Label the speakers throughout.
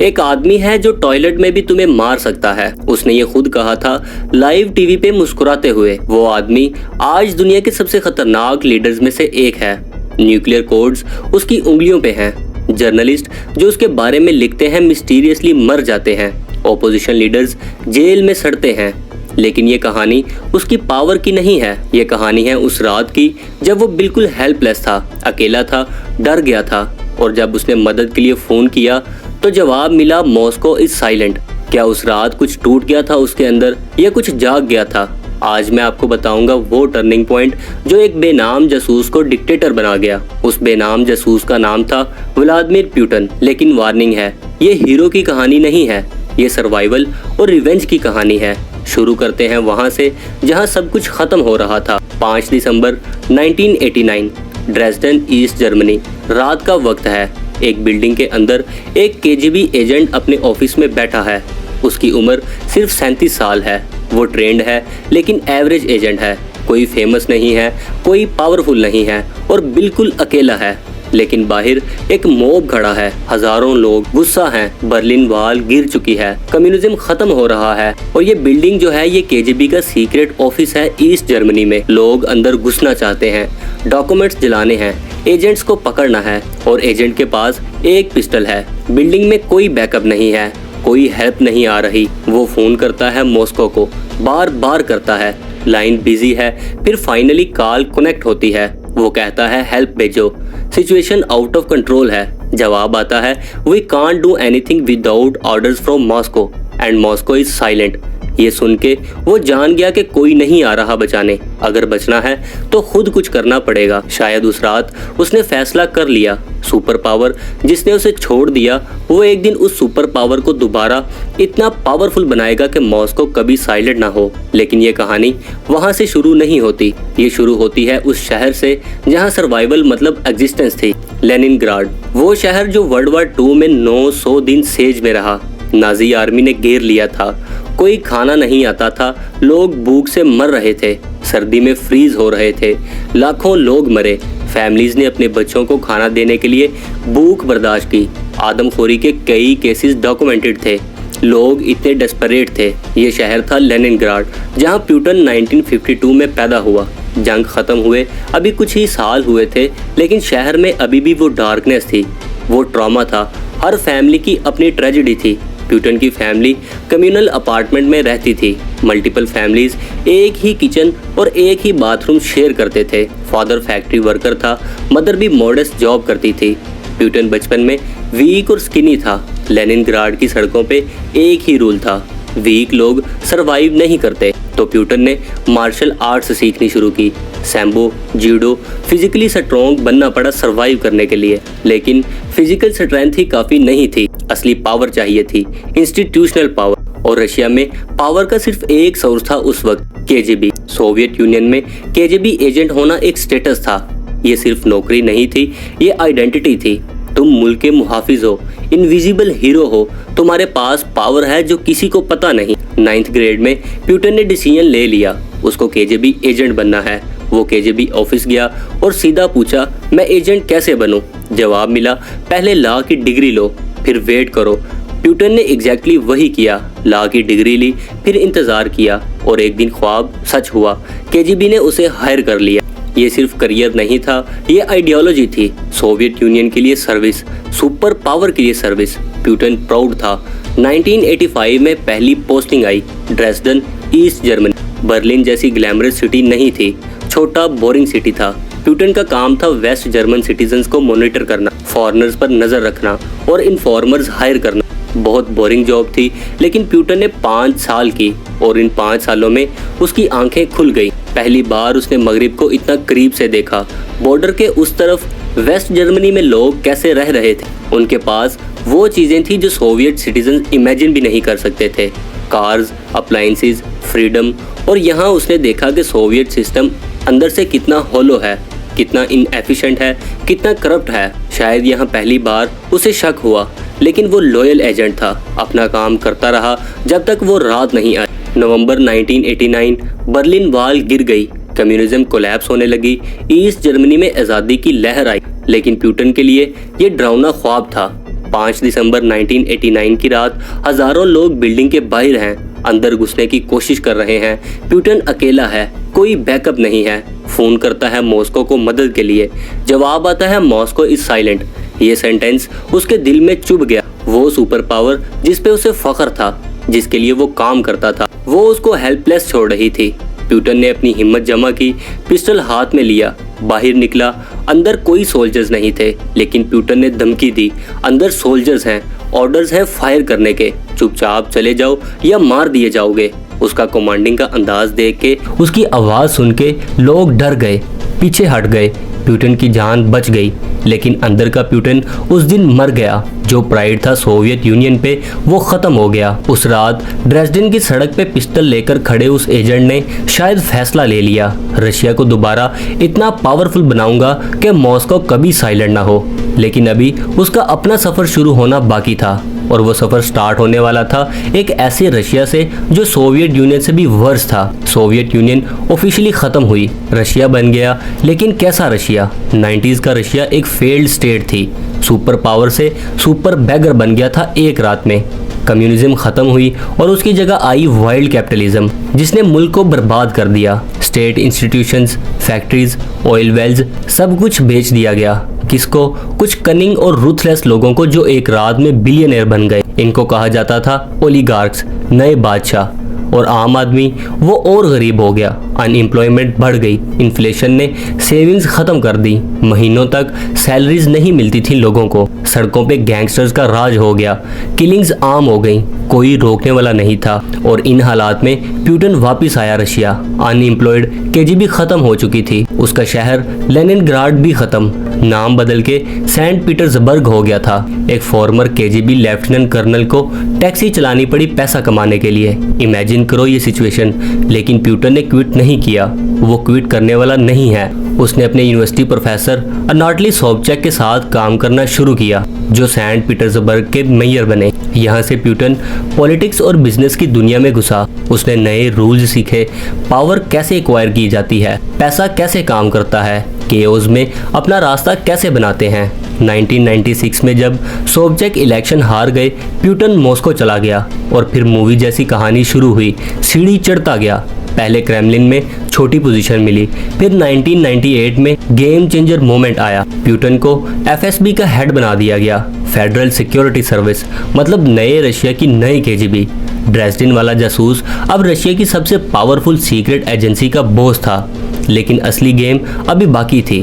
Speaker 1: एक आदमी है जो टॉयलेट में भी तुम्हें मार सकता है, उसने ये खुद कहा था लाइव टीवी पे मुस्कुराते हुए। वो आदमी आज दुनिया के सबसे खतरनाक लीडर्स में से एक है। न्यूक्लियर कोड्स उसकी उंगलियों पे हैं। जर्नलिस्ट जो उसके बारे में लिखते हैं मिस्टीरियसली मर जाते हैं। ऑपोजिशन लीडर्स जेल में सड़ते हैं। लेकिन ये कहानी उसकी पावर की नहीं है, ये कहानी है उस रात की जब वो बिल्कुल हेल्पलेस था, अकेला था, डर गया था, और जब उसने मदद के लिए फोन किया तो जवाब मिला मॉस्को इज साइलेंट। क्या उस रात कुछ टूट गया था उसके अंदर या कुछ जाग गया था? आज मैं आपको बताऊंगा वो टर्निंग पॉइंट जो एक बेनाम जासूस को डिक्टेटर बना गया। उस बेनाम जासूस का नाम था व्लादिमीर पुतिन। लेकिन वार्निंग है, ये हीरो की कहानी नहीं है, ये सर्वाइवल और रिवेंज की कहानी है। शुरू करते हैं वहां से जहां सब कुछ खत्म हो रहा था। 5 दिसंबर 1989, ड्रेसडन ईस्ट जर्मनी। रात का वक्त है। एक बिल्डिंग के अंदर एक केजीबी एजेंट अपने ऑफिस में बैठा है। उसकी उम्र सिर्फ 37 साल है। वो ट्रेंड है लेकिन एवरेज एजेंट है। कोई फेमस नहीं है, कोई पावरफुल नहीं है और बिल्कुल अकेला है। लेकिन बाहर एक मॉब खड़ा है, हजारों लोग गुस्सा हैं, बर्लिन वॉल गिर चुकी है, कम्युनिज्म खत्म हो रहा है और ये बिल्डिंग जो है ये केजीबी का सीक्रेट ऑफिस है ईस्ट जर्मनी में। लोग अंदर घुसना चाहते हैं, डॉक्यूमेंट्स जलाने हैं, एजेंट्स को पकड़ना है और एजेंट के पास एक पिस्टल है। बिल्डिंग में कोई बैकअप नहीं है, कोई हेल्प नहीं आ रही। वो फोन करता है मॉस्को को, बार बार करता है, लाइन बिजी है। फिर फाइनली कॉल कनेक्ट होती है। वो कहता है हेल्प भेजो, सिचुएशन आउट ऑफ कंट्रोल है। जवाब आता है we can't do anything without orders from Moscow and Moscow is silent. ये सुन के वो जान गया कि कोई नहीं आ रहा बचाने। अगर बचना है तो खुद कुछ करना पड़ेगा। शायद उस रात उसने फैसला कर लिया। सुपर पावर जिसने उसे छोड़ दिया वो एक दिन उस सुपर पावर को दोबारा इतना पावरफुल बनाएगा कि मॉस्को कभी साइलेंट ना हो। लेकिन ये कहानी वहां से शुरू नहीं होती। ये शुरू होती है उस शहर से जहां सर्वाइवल मतलब एग्जिस्टेंस थी, लेनिनग्राड। वो शहर जो वर्ल्ड वॉर 2 में 900 दिन सेज में रहा। नाजी आर्मी ने घेर लिया था। कोई खाना नहीं आता था, लोग भूख से मर रहे थे, सर्दी में फ्रीज हो रहे थे, लाखों लोग मरे। फैमिलीज ने अपने बच्चों को खाना देने के लिए भूख बर्दाश्त की। आदमखोरी के कई केसेस डॉक्यूमेंटेड थे। लोग इतने डेस्परेट थे। ये शहर था लेनिनग्राड जहां पुतिन 1952 में पैदा हुआ। जंग खत्म हुए अभी कुछ ही साल हुए थे, लेकिन शहर में अभी भी वो डार्कनेस थी, वो ट्रॉमा था। हर फैमिली की अपनी ट्रेजेडी थी। पुतिन की फैमिली कम्युनल अपार्टमेंट में रहती थी। मल्टीपल फैमिलीज एक ही किचन और एक ही बाथरूम शेयर करते थे। फादर फैक्ट्री वर्कर था, मदर भी मॉडेस्ट जॉब करती थी। पुतिन बचपन में वीक और स्किनी था। लेनिनग्राड की सड़कों पे एक ही रूल था, वीक लोग सरवाइव नहीं करते। तो पुतिन ने मार्शल आर्ट्स सीखनी शुरू की। सैम्बो, जूडो, फिजिकली स्ट्रॉन्ग बनना पड़ा सरवाइव करने के लिए। लेकिन फिजिकल स्ट्रेंथ ही काफी नहीं थी, असली पावर चाहिए थी, इंस्टीट्यूशनल पावर। और रशिया में पावर का सिर्फ एक सोर्स था उस वक्त, केजीबी। सोवियत यूनियन में केजीबी एजेंट होना एक स्टेटस था। ये सिर्फ नौकरी नहीं थी, ये आइडेंटिटी थी। तुम मुल्क के मुहाफिज हो, इनविजिबल हीरो हो, तुम्हारे पास पावर है जो किसी को पता नहीं। 9th ग्रेड में पुतिन ने डिसीजन ले लिया, उसको केजीबी एजेंट बनना है। वो केजीबी ऑफिस गया और सीधा पूछा मैं एजेंट कैसे बनूं? जवाब मिला पहले लॉ की डिग्री लो, फिर वेट करो। पुतिन ने एग्जैक्टली वही किया, लॉ की डिग्री ली, फिर इंतजार किया और एक दिन ख्वाब सच हुआ। केजीबी ने उसे हायर कर लिया। ये सिर्फ करियर नहीं था, ये आइडियोलॉजी थी। सोवियत यूनियन के लिए सर्विस, सुपर पावर के लिए सर्विस। पुतिन प्राउड था। 1985 में पहली पोस्टिंग आई, ड्रेसडन ईस्ट जर्मनी। बर्लिन जैसी ग्लैमरस सिटी नहीं थी, छोटा बोरिंग सिटी था। पुतिन का काम था वेस्ट जर्मन सिटीजन्स को मॉनिटर करना, फॉरेनर्स पर नजर रखना और इन्फॉर्मर्स हायर करना। बहुत बोरिंग जॉब थी, लेकिन पुतिन ने 5 साल की और इन 5 सालों में उसकी आंखें खुल गई। पहली बार उसने मगरिब को इतना करीब से देखा। बॉर्डर के उस तरफ वेस्ट जर्मनी में लोग कैसे रह रहे थे। उनके पास वो चीजें थी जो सोवियत सिटीजन इमेजिन भी नहीं कर सकते थे, कार्स, अप्लायंसेस, फ्रीडम। और यहाँ उसने देखा कि सोवियत सिस्टम अंदर से कितना होलो है, कितना इनएफिशिएंट है, कितना करप्ट है। शायद यहाँ पहली बार उसे शक हुआ, लेकिन वो लॉयल एजेंट था, अपना काम करता रहा जब तक वो रात नहीं आई। नवंबर 1989 बर्लिन वॉल गिर गई, कम्युनिज्म कोलैप्स होने लगी, ईस्ट जर्मनी में आज़ादी की लहर आई। लेकिन पुतिन के लिए ये डरावना ख्वाब था। 5 दिसंबर 1989 की रात हजारों लोग बिल्डिंग के बाहर हैं, अंदर घुसने की कोशिश कर रहे हैं। प्यूटन अकेला है, कोई बैकअप नहीं है। फोन करता है मॉस्को को मदद के लिए। जवाब आता है मॉस्को इज साइलेंट। ये सेंटेंस उसके दिल में चुभ गया। वो सुपर पावर जिस पे उसे फख्र था, जिसके लिए वो काम करता था, वो उसको हेल्पलेस छोड़ रही थी। प्यूटन ने अपनी हिम्मत जमा की, पिस्टल हाथ में लिया, बाहर निकला। अंदर कोई सोल्जर्स नहीं थे, लेकिन प्यूटन ने धमकी दी, अंदर सोल्जर्स हैं, ऑर्डर्स हैं फायर करने के, चुपचाप चले जाओ या मार दिए जाओगे। उसका कमांडिंग का अंदाज देख के, उसकी आवाज सुन के लोग डर गए, पीछे हट गए। प्यूटन की जान बच गई, लेकिन अंदर का प्यूटन उस दिन मर गया। जो प्राइड था सोवियत यूनियन पे, वो खत्म हो गया। उस रात ड्रेसडेन की सड़क पे पिस्टल लेकर खड़े उस एजेंट ने शायद फैसला ले लिया, रशिया को दोबारा इतना पावरफुल बनाऊंगा कि मॉस्को कभी साइलेंट ना हो। लेकिन अभी उसका अपना सफर शुरू होना बाकी था, और वो सफर स्टार्ट होने वाला था एक ऐसे रशिया से जो सोवियत यूनियन से भी वर्स था। सोवियत यूनियन ऑफिशियली खत्म हुई, रशिया बन गया, लेकिन कैसा रशिया? 90s का रशिया एक फेल्ड स्टेट थी, सुपर पावर से सुपर बैगर बन गया था एक रात में। कम्युनिज्म खत्म हुई और उसकी जगह आई वाइल्ड कैपिटलिज्म, जिसने मुल्क को बर्बाद कर दिया। State institutions, factories, oil wells, सब कुछ बेच दिया गया। किसको? कुछ कनिंग और रूथलेस लोगों को, जो एक रात में बिलियनर बन गए। इनको कहा जाता था ओलिगार्क्स, नए बादशाह। और आम आदमी वो और गरीब हो गया। अनएम्प्लॉयमेंट बढ़ गई, इन्फ्लेशन ने सेविंग्स खत्म कर दी, महीनों तक सैलरीज नहीं मिलती थी लोगों को। सड़कों पे गैंगस्टर्स का राज हो गया, किलिंग्स आम हो गई, कोई रोकने वाला नहीं था। और इन हालात में प्यूटन वापस आया रशिया। अनएम्प्लॉयड केजीबी खत्म हो चुकी थी, उसका शहर लेनिनग्राड भी खत्म, नाम बदल के सेंट पीटर्सबर्ग हो गया था। एक फॉर्मर केजीबी लेफ्टिनेंट कर्नल को टैक्सी चलानी पड़ी पैसा कमाने के लिए। इमेजिन करो ये सिचुएशन। लेकिन प्यूटन ने क्विट नहीं किया, वो क्विट करने वाला नहीं है। उसने अपने यूनिवर्सिटी प्रोफेसर अनाटली सोबचैक के साथ काम करना शुरू किया, जो सेंट पीटर्सबर्ग के मेयर बने। यहाँ से प्यूटन पॉलिटिक्स और बिजनेस की दुनिया में घुसा। उसने नए रूल्स सीखे, पावर कैसे एक्वायर की जाती है, पैसा कैसे काम करता है, केओस में अपना रास्ता कैसे बनाते हैं। 1996 में जब सोबचैक इलेक्शन हार गए, प्यूटन मॉस्को चला गया और फिर मूवी जैसी कहानी शुरू हुई। सीढ़ी चढ़ता गया, पहले क्रेमलिन में छोटी पोजीशन मिली, फिर 1998 में गेम चेंजर मोमेंट आया। प्यूटन को एफएसबी का हेड बना दिया गया, फेडरल सिक्योरिटी सर्विस, मतलब नए रशिया की नई केजीबी। ड्रेसडेन वाला जासूस अब रशिया की सबसे पावरफुल सीक्रेट एजेंसी का बॉस था। लेकिन असली गेम अभी बाकी थी।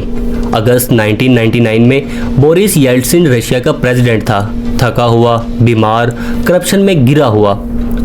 Speaker 1: अगस्त 1999 में बोरिस येल्टसिन रशिया का प्रेसिडेंट था, थका हुआ, बीमार, करप्शन में गिरा हुआ।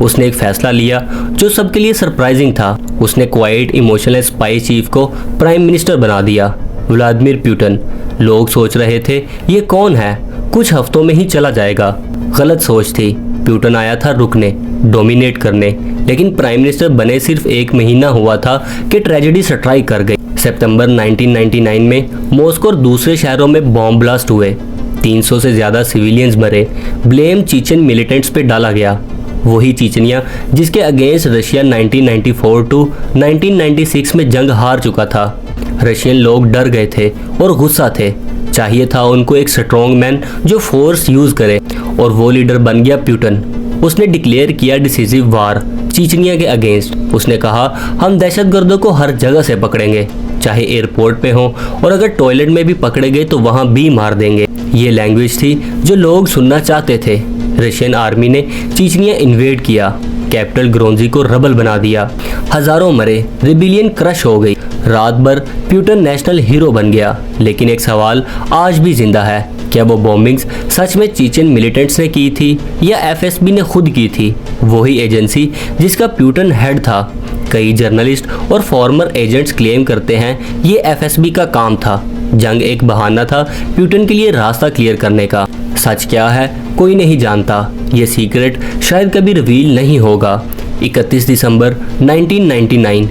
Speaker 1: उसने एक फैसला लिया जो सबके लिए सरप्राइजिंग था। उसने क्वाइट इमोशनल स्पाई चीफ को प्राइम मिनिस्टर बना दिया, व्लादिमीर प्यूटन। लोग सोच रहे थे ये कौन है, कुछ हफ्तों में ही चला जाएगा। गलत सोच थी। प्यूटन आया था रुकने, डोमिनेट करने। लेकिन प्राइम मिनिस्टर बने सिर्फ एक महीना हुआ था कि ट्रेजेडी स्ट्राइक कर गई। सितंबर 1999 में मॉस्को और दूसरे शहरों में बॉम्ब ब्लास्ट हुए, 300 से ज्यादा सिविलियंस मरे। ब्लेम चीचन मिलिटेंट्स पे डाला गया, वही चीचनिया जिसके अगेंस्ट रशिया 1994 टू 1996 में जंग हार चुका था। रशियन लोग डर गए थे और गुस्सा थे। चाहिए था उनको एक स्ट्रॉन्ग मैन जो फोर्स यूज करे, और वो लीडर बन गया प्यूटन। उसने डिक्लेयर किया डिसीजिव वार चीचनिया के अगेंस्ट। उसने कहा हम दहशतगर्दों को हर जगह से पकड़ेंगे, चाहे एयरपोर्ट पे हो, और अगर टॉयलेट में भी पकड़े गए तो वहां भी मार देंगे। ये लैंग्वेज थी जो लोग सुनना चाहते थे। रशियन आर्मी ने चीचनिया इन्वेड किया, कैपिटल ग्रोन्जी को रबल बना दिया, हजारों मरे, रिबिलियन क्रश हो गई। रात भर प्यूटन नेशनल हीरो बन गया। लेकिन एक सवाल आज भी जिंदा है, क्या वो बॉम्बिंग्स सच में चीचन मिलिटेंट्स ने की थी या एफएसबी ने खुद की थी, वही एजेंसी जिसका प्यूटन हेड था? कई जर्नलिस्ट और फॉर्मर एजेंट्स क्लेम करते हैं ये एफएसबी का काम था। जंग एक बहाना था प्यूटन के लिए रास्ता क्लियर करने का। सच क्या है कोई नहीं जानता, ये सीक्रेट शायद कभी रिवील नहीं होगा। 31 दिसंबर 1999,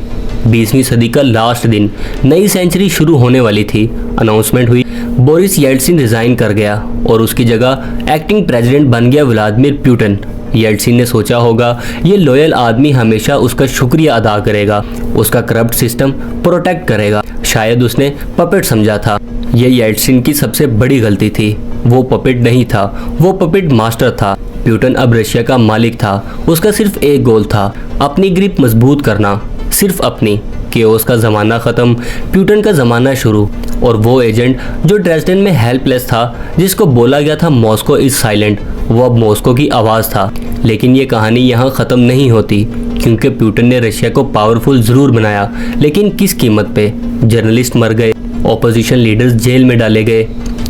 Speaker 1: 20वीं सदी का लास्ट दिन, नई सेंचुरी शुरू होने वाली थी। अनाउंसमेंट हुई, बोरिस येल्टसिन रिजाइन कर गया और उसकी जगह एक्टिंग प्रेसिडेंट बन गया व्लादिमीर प्यूटन। येल्टसिन ने सोचा होगा ये लॉयल आदमी हमेशा उसका शुक्रिया अदा करेगा, उसका करप्ट सिस्टम प्रोटेक्ट करेगा, शायद उसने पपेट समझा था। ये येल्टसिन की सबसे बड़ी गलती थी। वो पपेट नहीं था, वो पपेट मास्टर था। प्यूटन अब रशिया का मालिक था। उसका सिर्फ एक गोल था, अपनी ग्रिप मजबूत करना, सिर्फ अपनी। केओस का ज़माना ख़त्म, प्यूटन का ज़माना शुरू। और वो एजेंट जो ड्रेसडेन में हेल्पलेस था, जिसको बोला गया था मॉस्को इज साइलेंट, वो अब मॉस्को की आवाज़ था। लेकिन ये कहानी यहाँ ख़त्म नहीं होती, क्योंकि प्यूटन ने रशिया को पावरफुल ज़रूर बनाया, लेकिन किस कीमत पे। जर्नलिस्ट मर गए, ऑपोजिशन लीडर्स जेल में डाले गए,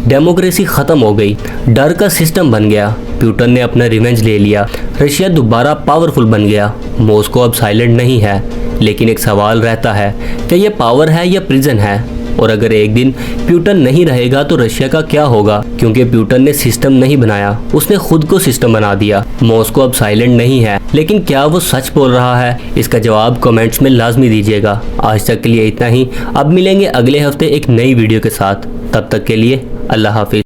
Speaker 1: डेमोक्रेसी ख़त्म हो गई, डर का सिस्टम बन गया। प्यूटन ने अपना रिवेंज ले लिया, रशिया दोबारा पावरफुल बन गया। मॉस्को अब साइलेंट नहीं है, लेकिन एक सवाल रहता है कि ये पावर है या प्रिजन है। और अगर एक दिन प्यूटन नहीं रहेगा तो रशिया का क्या होगा, क्योंकि प्यूटन ने सिस्टम नहीं बनाया, उसने खुद को सिस्टम बना दिया। मॉस्को अब साइलेंट नहीं है, लेकिन क्या वो सच बोल रहा है? इसका जवाब कमेंट्स में लाजमी दीजिएगा। आज तक के लिए इतना ही, अब मिलेंगे अगले हफ्ते एक नई वीडियो के साथ। तब तक के लिए अल्लाह हाफिज।